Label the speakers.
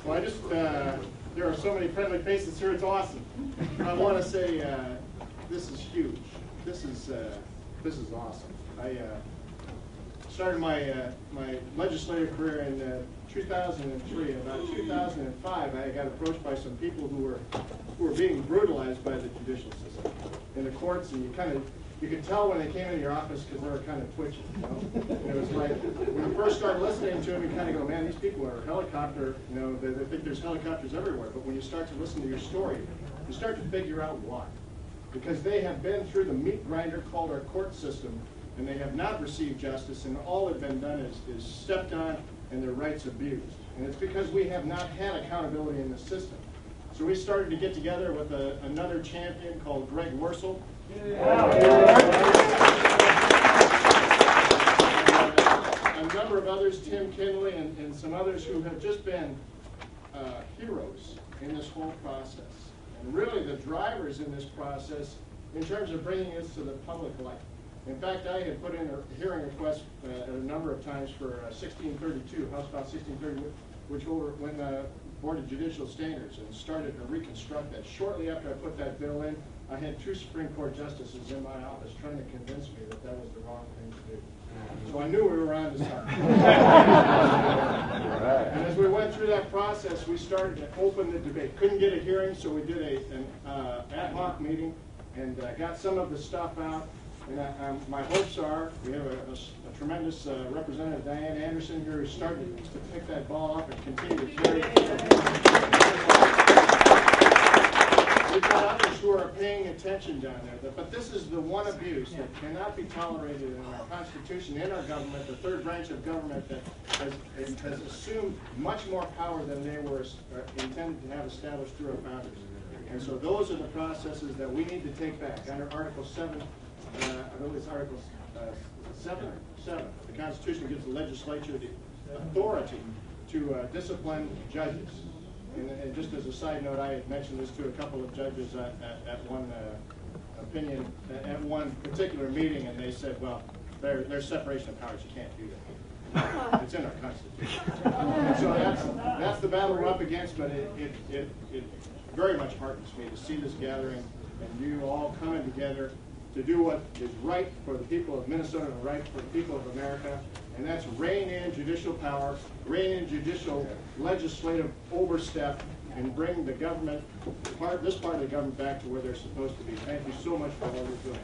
Speaker 1: Well, there are so many friendly faces here, it's awesome. I want to say this is huge. This is awesome. I started my legislative career in 2003. About 2005, I got approached by some people who were being brutalized by the judicial system in the courts, and you could tell when they came into your office because they were kind of twitching, you know? And it was like, when you first start listening to them, you kind of go, man, these people are helicopter, you know, they think there's helicopters everywhere. But when you start to listen to your story, you start to figure out why. Because they have been through the meat grinder called our court system, and they have not received justice, and all that's been done is stepped on and their rights abused. And it's because we have not had accountability in the system. So we started to get together with another champion called Greg Wursel. A number of others, Tim Kinley, and some others who have just been heroes in this whole process. And really the drivers in this process in terms of bringing this to the public light. In fact, I had put in a hearing request a number of times for 1632, House File 1630, which went the Board of Judicial Standards, and started to reconstruct that. Shortly after I put that bill in, I had 2 Supreme Court justices in my office trying to convince me that that was the wrong thing to do. So I knew we were on to something. And as we went through that process, we started to open the debate. Couldn't get a hearing, so we did an ad hoc meeting and got some of the stuff out. And my hopes are, we have a tremendous Representative Diane Anderson here who's starting to pick that ball up and continue to carry it. We've got others who are paying attention down there. But this is the one abuse that cannot be tolerated in our Constitution, in our government, the third branch of government that has assumed much more power than they were intended to have established through our founders. And so those are the processes that we need to take back. Under Article 7, I believe it's Article 7. The Constitution gives the legislature the authority to discipline judges. And just as a side note, I had mentioned this to a couple of judges at one opinion, at one particular meeting, and they said, well, there's separation of powers, you can't do that. It's in our Constitution. So that's the battle we're up against, but it very much heartens me to see this gathering and you all coming together to do what is right for the people of Minnesota and right for the people of America, and that's rein in judicial power, rein in judicial legislative overstep, and bring the government, this part of the government, back to where they're supposed to be. Thank you so much for all you're doing.